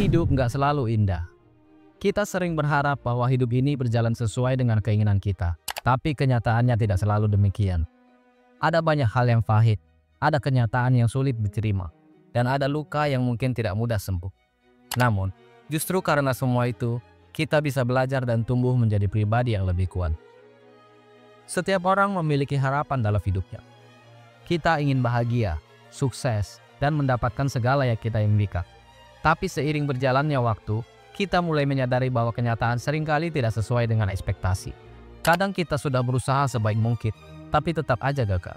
Hidup nggak selalu indah. Kita sering berharap bahwa hidup ini berjalan sesuai dengan keinginan kita, tapi kenyataannya tidak selalu demikian. Ada banyak hal yang pahit, ada kenyataan yang sulit diterima, dan ada luka yang mungkin tidak mudah sembuh. Namun, justru karena semua itu, kita bisa belajar dan tumbuh menjadi pribadi yang lebih kuat. Setiap orang memiliki harapan dalam hidupnya. Kita ingin bahagia, sukses, dan mendapatkan segala yang kita impikan. Tapi seiring berjalannya waktu, kita mulai menyadari bahwa kenyataan seringkali tidak sesuai dengan ekspektasi. Kadang kita sudah berusaha sebaik mungkin, tapi tetap aja gagal.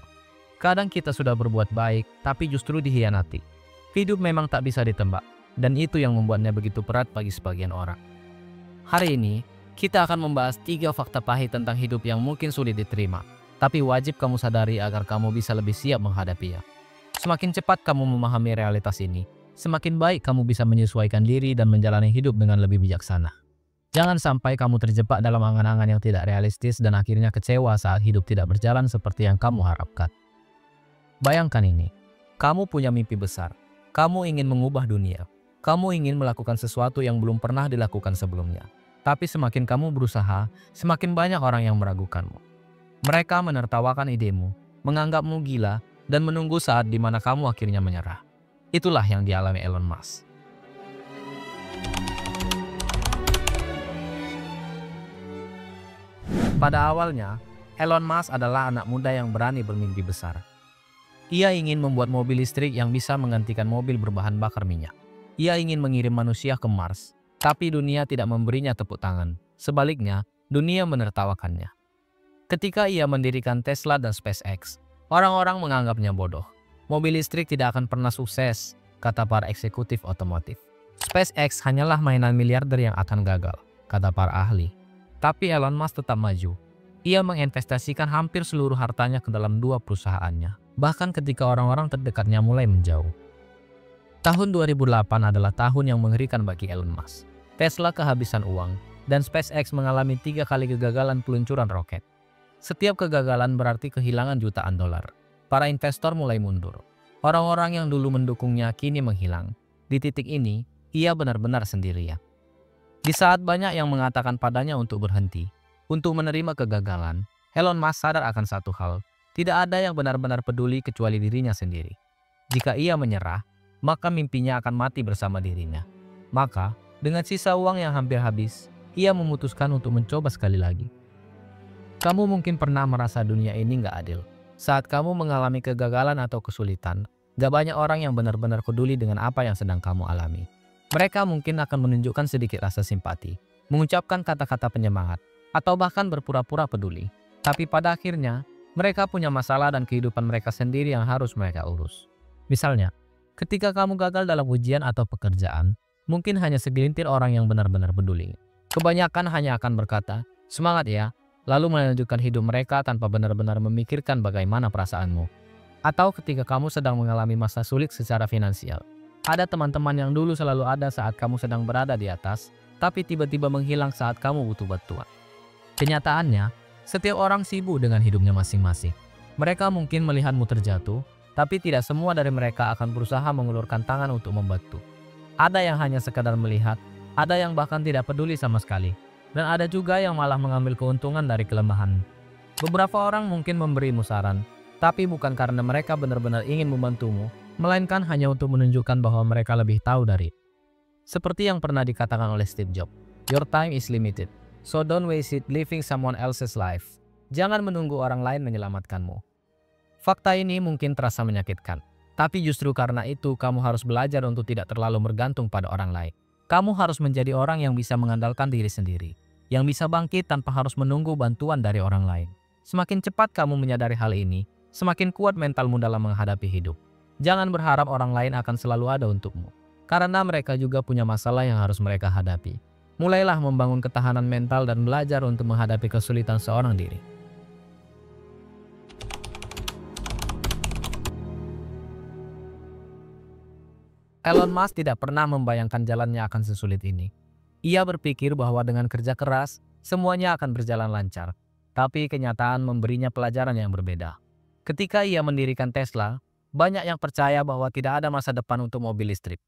Kadang kita sudah berbuat baik, tapi justru dikhianati. Hidup memang tak bisa ditebak, dan itu yang membuatnya begitu berat bagi sebagian orang. Hari ini, kita akan membahas 3 fakta pahit tentang hidup yang mungkin sulit diterima, tapi wajib kamu sadari agar kamu bisa lebih siap menghadapinya. Semakin cepat kamu memahami realitas ini, semakin baik kamu bisa menyesuaikan diri dan menjalani hidup dengan lebih bijaksana. Jangan sampai kamu terjebak dalam angan-angan yang tidak realistis dan akhirnya kecewa saat hidup tidak berjalan seperti yang kamu harapkan. Bayangkan ini, kamu punya mimpi besar, kamu ingin mengubah dunia, kamu ingin melakukan sesuatu yang belum pernah dilakukan sebelumnya. Tapi semakin kamu berusaha, semakin banyak orang yang meragukanmu. Mereka menertawakan idemu, menganggapmu gila, dan menunggu saat di mana kamu akhirnya menyerah. Itulah yang dialami Elon Musk. Pada awalnya, Elon Musk adalah anak muda yang berani bermimpi besar. Ia ingin membuat mobil listrik yang bisa menggantikan mobil berbahan bakar minyak. Ia ingin mengirim manusia ke Mars, tapi dunia tidak memberinya tepuk tangan. Sebaliknya, dunia menertawakannya. Ketika ia mendirikan Tesla dan SpaceX, orang-orang menganggapnya bodoh. Mobil listrik tidak akan pernah sukses, kata para eksekutif otomotif. SpaceX hanyalah mainan miliarder yang akan gagal, kata para ahli. Tapi Elon Musk tetap maju. Ia menginvestasikan hampir seluruh hartanya ke dalam 2 perusahaannya, bahkan ketika orang-orang terdekatnya mulai menjauh. Tahun 2008 adalah tahun yang mengerikan bagi Elon Musk. Tesla kehabisan uang, dan SpaceX mengalami 3 kali kegagalan peluncuran roket. Setiap kegagalan berarti kehilangan jutaan dolar. Para investor mulai mundur. Orang-orang yang dulu mendukungnya kini menghilang. Di titik ini, ia benar-benar sendirian. Di saat banyak yang mengatakan padanya untuk berhenti, untuk menerima kegagalan, Elon Musk sadar akan satu hal. Tidak ada yang benar-benar peduli kecuali dirinya sendiri. Jika ia menyerah, maka mimpinya akan mati bersama dirinya. Maka, dengan sisa uang yang hampir habis, ia memutuskan untuk mencoba sekali lagi. Kamu mungkin pernah merasa dunia ini nggak adil. Saat kamu mengalami kegagalan atau kesulitan, gak banyak orang yang benar-benar peduli dengan apa yang sedang kamu alami. Mereka mungkin akan menunjukkan sedikit rasa simpati, mengucapkan kata-kata penyemangat, atau bahkan berpura-pura peduli. Tapi pada akhirnya, mereka punya masalah dan kehidupan mereka sendiri yang harus mereka urus. Misalnya, ketika kamu gagal dalam ujian atau pekerjaan, mungkin hanya segelintir orang yang benar-benar peduli. Kebanyakan hanya akan berkata, "Semangat ya," lalu melanjutkan hidup mereka tanpa benar-benar memikirkan bagaimana perasaanmu. Atau ketika kamu sedang mengalami masa sulit secara finansial, ada teman-teman yang dulu selalu ada saat kamu sedang berada di atas, tapi tiba-tiba menghilang saat kamu butuh bantuan. Kenyataannya, setiap orang sibuk dengan hidupnya masing-masing. Mereka mungkin melihatmu terjatuh, tapi tidak semua dari mereka akan berusaha mengulurkan tangan untuk membantu. Ada yang hanya sekadar melihat, ada yang bahkan tidak peduli sama sekali. Dan ada juga yang malah mengambil keuntungan dari kelemahan. Beberapa orang mungkin memberimu saran, tapi bukan karena mereka benar-benar ingin membantumu, melainkan hanya untuk menunjukkan bahwa mereka lebih tahu dari. Seperti yang pernah dikatakan oleh Steve Jobs, "Your time is limited, so don't waste it living someone else's life." Jangan menunggu orang lain menyelamatkanmu. Fakta ini mungkin terasa menyakitkan, tapi justru karena itu kamu harus belajar untuk tidak terlalu bergantung pada orang lain. Kamu harus menjadi orang yang bisa mengandalkan diri sendiri, yang bisa bangkit tanpa harus menunggu bantuan dari orang lain. Semakin cepat kamu menyadari hal ini, semakin kuat mentalmu dalam menghadapi hidup. Jangan berharap orang lain akan selalu ada untukmu, karena mereka juga punya masalah yang harus mereka hadapi. Mulailah membangun ketahanan mental dan belajar untuk menghadapi kesulitan seorang diri. Elon Musk tidak pernah membayangkan jalannya akan sesulit ini. Ia berpikir bahwa dengan kerja keras, semuanya akan berjalan lancar. Tapi kenyataan memberinya pelajaran yang berbeda. Ketika ia mendirikan Tesla, banyak yang percaya bahwa tidak ada masa depan untuk mobil listrik.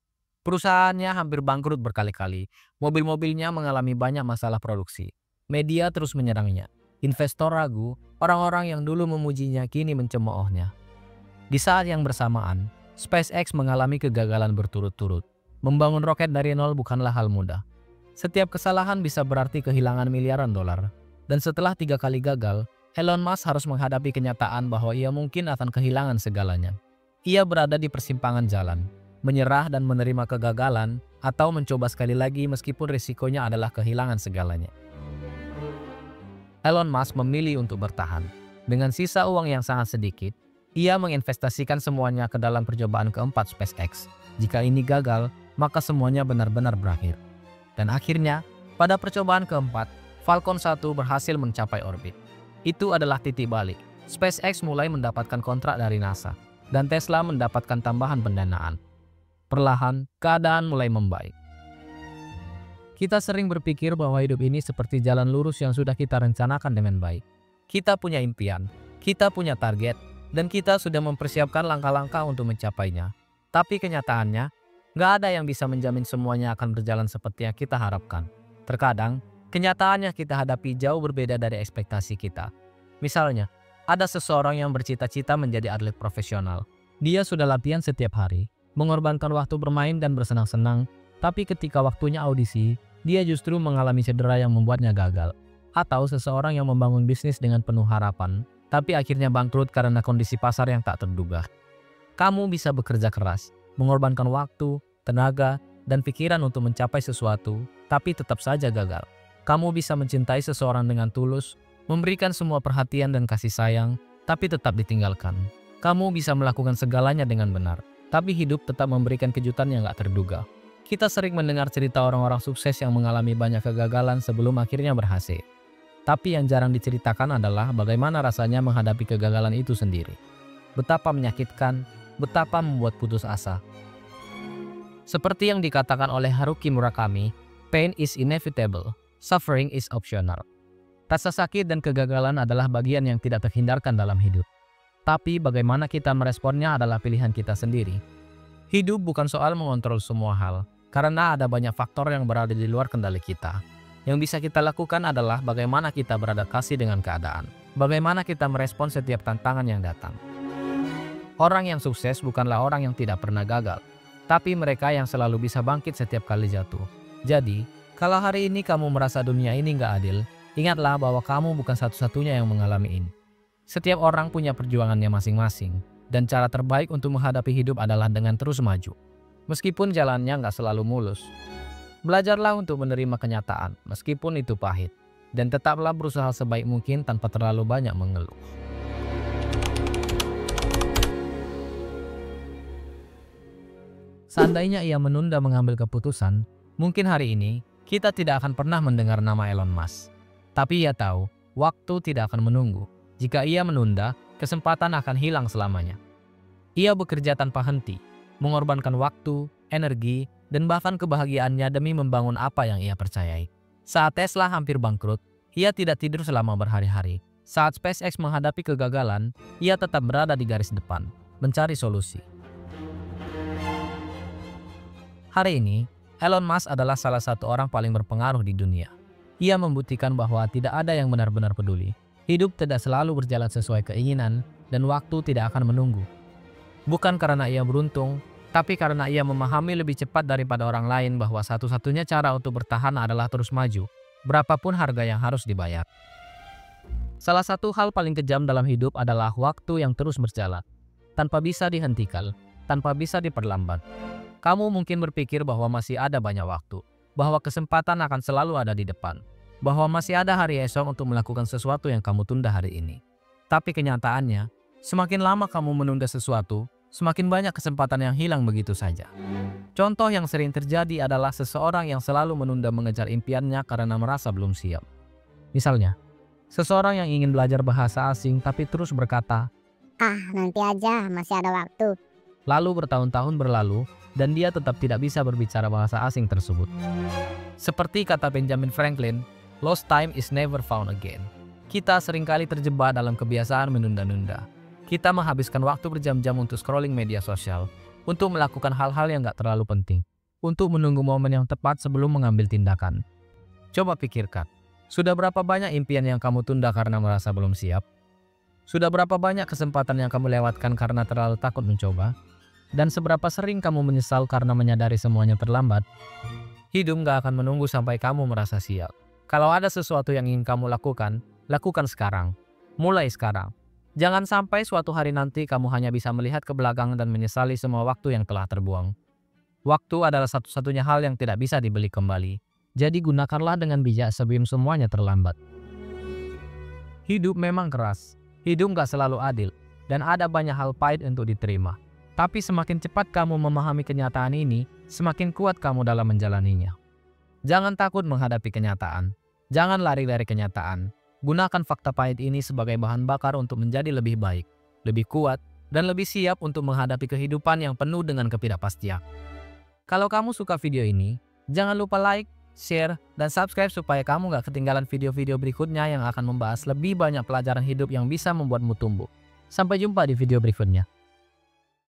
Perusahaannya hampir bangkrut berkali-kali. Mobil-mobilnya mengalami banyak masalah produksi. Media terus menyerangnya. Investor ragu, orang-orang yang dulu memujinya kini mencemoohnya. Di saat yang bersamaan, SpaceX mengalami kegagalan berturut-turut. Membangun roket dari nol bukanlah hal mudah. Setiap kesalahan bisa berarti kehilangan miliaran dolar. Dan setelah 3 kali gagal, Elon Musk harus menghadapi kenyataan bahwa ia mungkin akan kehilangan segalanya. Ia berada di persimpangan jalan, menyerah dan menerima kegagalan, atau mencoba sekali lagi meskipun risikonya adalah kehilangan segalanya. Elon Musk memilih untuk bertahan. Dengan sisa uang yang sangat sedikit, ia menginvestasikan semuanya ke dalam percobaan keempat SpaceX. Jika ini gagal, maka semuanya benar-benar berakhir. Dan akhirnya, pada percobaan keempat, Falcon 1 berhasil mencapai orbit. Itu adalah titik balik. SpaceX mulai mendapatkan kontrak dari NASA, dan Tesla mendapatkan tambahan pendanaan. Perlahan, keadaan mulai membaik. Kita sering berpikir bahwa hidup ini seperti jalan lurus yang sudah kita rencanakan dengan baik. Kita punya impian, kita punya target, dan kita sudah mempersiapkan langkah-langkah untuk mencapainya. Tapi kenyataannya, nggak ada yang bisa menjamin semuanya akan berjalan seperti yang kita harapkan. Terkadang, kenyataannya kita hadapi jauh berbeda dari ekspektasi kita. Misalnya, ada seseorang yang bercita-cita menjadi atlet profesional. Dia sudah latihan setiap hari, mengorbankan waktu bermain dan bersenang-senang, tapi ketika waktunya audisi, dia justru mengalami cedera yang membuatnya gagal. Atau seseorang yang membangun bisnis dengan penuh harapan, tapi akhirnya bangkrut karena kondisi pasar yang tak terduga. Kamu bisa bekerja keras, mengorbankan waktu, tenaga, dan pikiran untuk mencapai sesuatu, tapi tetap saja gagal. Kamu bisa mencintai seseorang dengan tulus, memberikan semua perhatian dan kasih sayang, tapi tetap ditinggalkan. Kamu bisa melakukan segalanya dengan benar, tapi hidup tetap memberikan kejutan yang gak terduga. Kita sering mendengar cerita orang-orang sukses yang mengalami banyak kegagalan sebelum akhirnya berhasil. Tapi yang jarang diceritakan adalah bagaimana rasanya menghadapi kegagalan itu sendiri. Betapa menyakitkan, betapa membuat putus asa. Seperti yang dikatakan oleh Haruki Murakami, pain is inevitable, suffering is optional. Rasa sakit dan kegagalan adalah bagian yang tidak terhindarkan dalam hidup. Tapi bagaimana kita meresponnya adalah pilihan kita sendiri. Hidup bukan soal mengontrol semua hal, karena ada banyak faktor yang berada di luar kendali kita. Yang bisa kita lakukan adalah bagaimana kita beradaptasi dengan keadaan. Bagaimana kita merespon setiap tantangan yang datang. Orang yang sukses bukanlah orang yang tidak pernah gagal, tapi mereka yang selalu bisa bangkit setiap kali jatuh. Jadi, kalau hari ini kamu merasa dunia ini nggak adil, ingatlah bahwa kamu bukan satu-satunya yang mengalami ini. Setiap orang punya perjuangannya masing-masing, dan cara terbaik untuk menghadapi hidup adalah dengan terus maju. Meskipun jalannya nggak selalu mulus. Belajarlah untuk menerima kenyataan, meskipun itu pahit. Dan tetaplah berusaha sebaik mungkin tanpa terlalu banyak mengeluh. Seandainya ia menunda mengambil keputusan, mungkin hari ini kita tidak akan pernah mendengar nama Elon Musk. Tapi ia tahu, waktu tidak akan menunggu. Jika ia menunda, kesempatan akan hilang selamanya. Ia bekerja tanpa henti, mengorbankan waktu, energi, dan bahkan kebahagiaannya demi membangun apa yang ia percayai. Saat Tesla hampir bangkrut, ia tidak tidur selama berhari-hari. Saat SpaceX menghadapi kegagalan, ia tetap berada di garis depan, mencari solusi. Hari ini, Elon Musk adalah salah satu orang paling berpengaruh di dunia. Ia membuktikan bahwa tidak ada yang benar-benar peduli. Hidup tidak selalu berjalan sesuai keinginan, dan waktu tidak akan menunggu. Bukan karena ia beruntung, tapi karena ia memahami lebih cepat daripada orang lain bahwa satu-satunya cara untuk bertahan adalah terus maju, berapapun harga yang harus dibayar. Salah satu hal paling kejam dalam hidup adalah waktu yang terus berjalan, tanpa bisa dihentikan, tanpa bisa diperlambat. Kamu mungkin berpikir bahwa masih ada banyak waktu, bahwa kesempatan akan selalu ada di depan, bahwa masih ada hari esok untuk melakukan sesuatu yang kamu tunda hari ini. Tapi kenyataannya, semakin lama kamu menunda sesuatu, semakin banyak kesempatan yang hilang begitu saja. Contoh yang sering terjadi adalah seseorang yang selalu menunda mengejar impiannya karena merasa belum siap. Misalnya, seseorang yang ingin belajar bahasa asing tapi terus berkata, nanti aja, masih ada waktu. Lalu bertahun-tahun berlalu, dan dia tetap tidak bisa berbicara bahasa asing tersebut. Seperti kata Benjamin Franklin, lost time is never found again. Kita seringkali terjebak dalam kebiasaan menunda-nunda. Kita menghabiskan waktu berjam-jam untuk scrolling media sosial, untuk melakukan hal-hal yang gak terlalu penting, untuk menunggu momen yang tepat sebelum mengambil tindakan. Coba pikirkan, sudah berapa banyak impian yang kamu tunda karena merasa belum siap? Sudah berapa banyak kesempatan yang kamu lewatkan karena terlalu takut mencoba? Dan seberapa sering kamu menyesal karena menyadari semuanya terlambat? Hidup gak akan menunggu sampai kamu merasa siap. Kalau ada sesuatu yang ingin kamu lakukan, lakukan sekarang. Mulai sekarang. Jangan sampai suatu hari nanti kamu hanya bisa melihat ke belakang dan menyesali semua waktu yang telah terbuang. Waktu adalah satu-satunya hal yang tidak bisa dibeli kembali. Jadi gunakanlah dengan bijak sebelum semuanya terlambat. Hidup memang keras. Hidup gak selalu adil. Dan ada banyak hal pahit untuk diterima. Tapi semakin cepat kamu memahami kenyataan ini, semakin kuat kamu dalam menjalaninya. Jangan takut menghadapi kenyataan. Jangan lari dari kenyataan. Gunakan fakta pahit ini sebagai bahan bakar untuk menjadi lebih baik, lebih kuat, dan lebih siap untuk menghadapi kehidupan yang penuh dengan ketidakpastian. Kalau kamu suka video ini, jangan lupa like, share, dan subscribe supaya kamu gak ketinggalan video-video berikutnya yang akan membahas lebih banyak pelajaran hidup yang bisa membuatmu tumbuh. Sampai jumpa di video berikutnya.